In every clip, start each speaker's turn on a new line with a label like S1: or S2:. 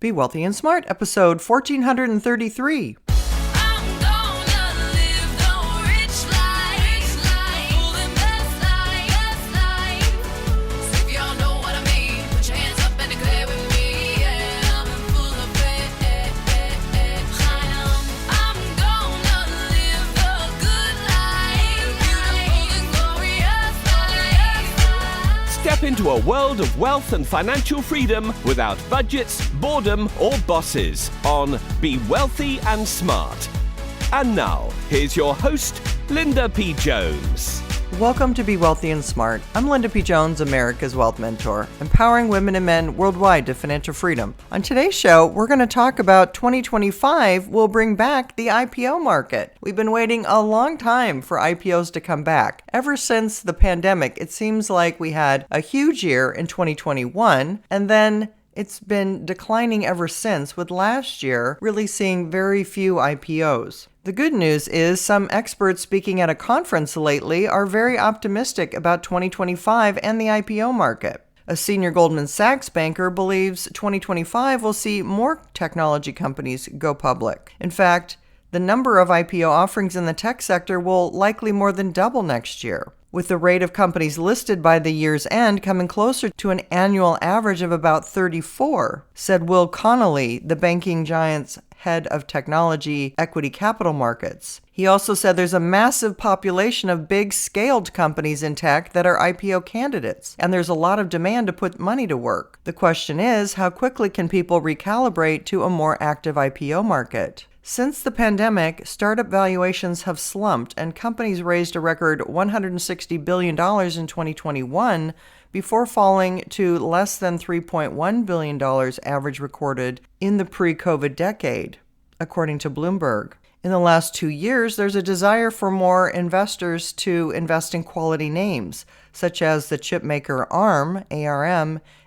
S1: Be Wealthy and Smart, episode 1433.
S2: Step into a world of wealth and financial freedom without budgets, boredom, or bosses on Be Wealthy and Smart. And now, here's your host, Linda P. Jones.
S1: Welcome to Be Wealthy and Smart. I'm Linda P. Jones, America's Wealth Mentor, empowering women and men worldwide to financial freedom. On today's show, we're going to talk about 2025 will bring back the IPO market. We've been waiting a long time for IPOs to come back. Ever since the pandemic, it seems like we had a huge year in 2021, and then it's been declining ever since, with last year really seeing very few IPOs. The good news is some experts speaking at a conference lately are very optimistic about 2025 and the IPO market. A senior Goldman Sachs banker believes 2025 will see more technology companies go public. In fact, the number of IPO offerings in the tech sector will likely more than double next year, with the rate of companies listed by the year's end coming closer to an annual average of about 34, said Will Connolly, the banking giant's head of technology equity capital markets. He also said there's a massive population of big scaled companies in tech that are IPO candidates, and there's a lot of demand to put money to work. The question is, how quickly can people recalibrate to a more active IPO market? Since the pandemic, startup valuations have slumped, and companies raised a record $160 billion in 2021 before falling to less than $3.1 billion average recorded in the pre-COVID decade, according to Bloomberg. In the last 2 years, there's a desire for more investors to invest in quality names, such as the chipmaker ARM,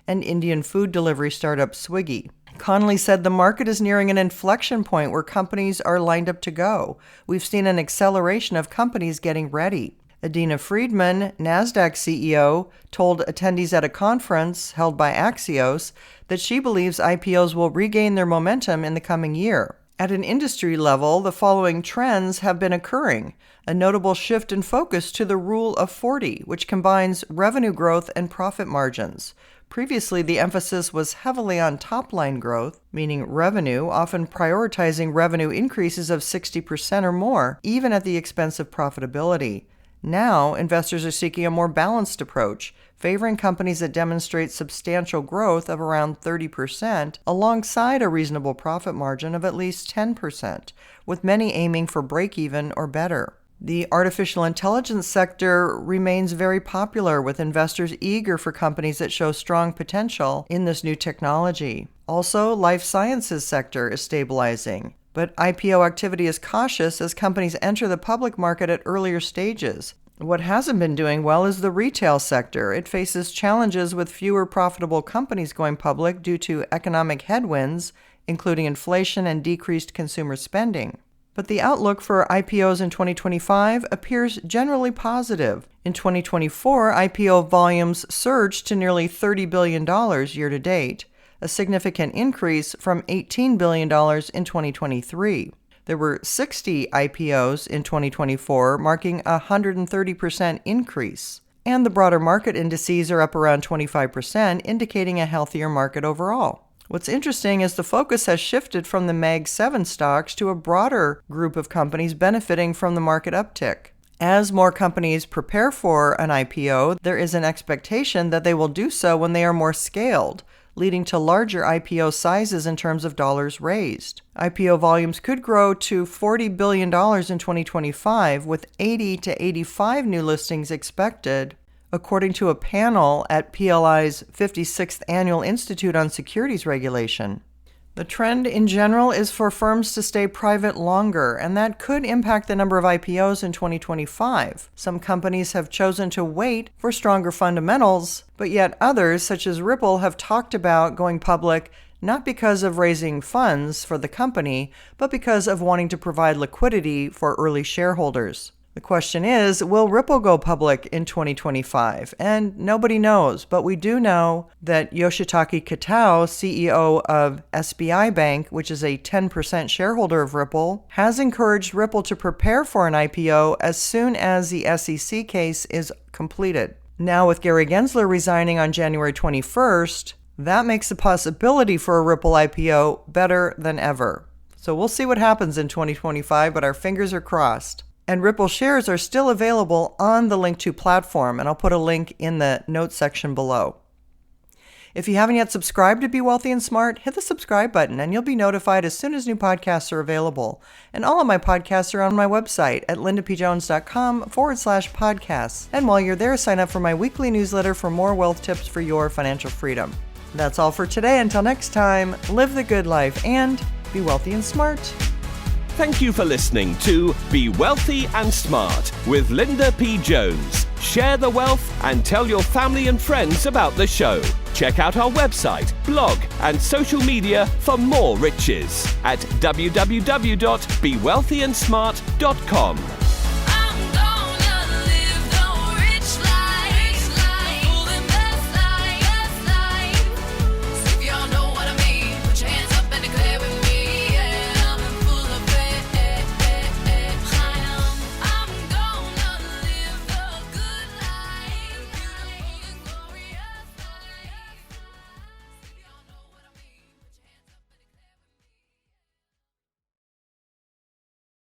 S1: and Indian food delivery startup Swiggy. Connolly said the market is nearing an inflection point where companies are lined up to go. We've seen an acceleration of companies getting ready. Adina Friedman, NASDAQ CEO, told attendees at a conference held by Axios that she believes IPOs will regain their momentum in the coming year. At an industry level, the following trends have been occurring. A notable shift in focus to the Rule of 40, which combines revenue growth and profit margins. Previously, the emphasis was heavily on top-line growth, meaning revenue, often prioritizing revenue increases of 60% or more, even at the expense of profitability. Now, investors are seeking a more balanced approach, favoring companies that demonstrate substantial growth of around 30% alongside a reasonable profit margin of at least 10%, with many aiming for break-even or better. The artificial intelligence sector remains very popular, with investors eager for companies that show strong potential in this new technology. Also, life sciences sector is stabilizing, but IPO activity is cautious as companies enter the public market at earlier stages. What hasn't been doing well is the retail sector. It faces challenges with fewer profitable companies going public due to economic headwinds, including inflation and decreased consumer spending. But the outlook for IPOs in 2025 appears generally positive. In 2024, IPO volumes surged to nearly $30 billion year-to-date, a significant increase from $18 billion in 2023. There were 60 IPOs in 2024, marking a 130% increase. And the broader market indices are up around 25%, indicating a healthier market overall. What's interesting is the focus has shifted from the Mag 7 stocks to a broader group of companies benefiting from the market uptick. As more companies prepare for an IPO, there is an expectation that they will do so when they are more scaled, leading to larger IPO sizes in terms of dollars raised. IPO volumes could grow to $40 billion in 2025, with 80 to 85 new listings expected, according to a panel at PLI's 56th Annual Institute on Securities Regulation. The trend in general is for firms to stay private longer, and that could impact the number of IPOs in 2025. Some companies have chosen to wait for stronger fundamentals, but yet others, such as Ripple, have talked about going public not because of raising funds for the company, but because of wanting to provide liquidity for early shareholders. The question is, will Ripple go public in 2025? And nobody knows, but we do know that Yoshitaka Kitao, CEO of SBI Bank, which is a 10% shareholder of Ripple, has encouraged Ripple to prepare for an IPO as soon as the SEC case is completed. Now, with Gary Gensler resigning on January 21st, that makes the possibility for a Ripple IPO better than ever. So we'll see what happens in 2025, but our fingers are crossed. And Ripple shares are still available on the Link2 platform, and I'll put a link in the notes section below. If you haven't yet subscribed to Be Wealthy and Smart, hit the subscribe button and you'll be notified as soon as new podcasts are available. And all of my podcasts are on my website at lindapjones.com/podcasts. And while you're there, sign up for my weekly newsletter for more wealth tips for your financial freedom. That's all for today. Until next time, live the good life and be wealthy and smart.
S2: Thank you for listening to Be Wealthy and Smart with Linda P. Jones. Share the wealth and tell your family and friends about the show. Check out our website, blog, and social media for more riches at www.bewealthyandsmart.com.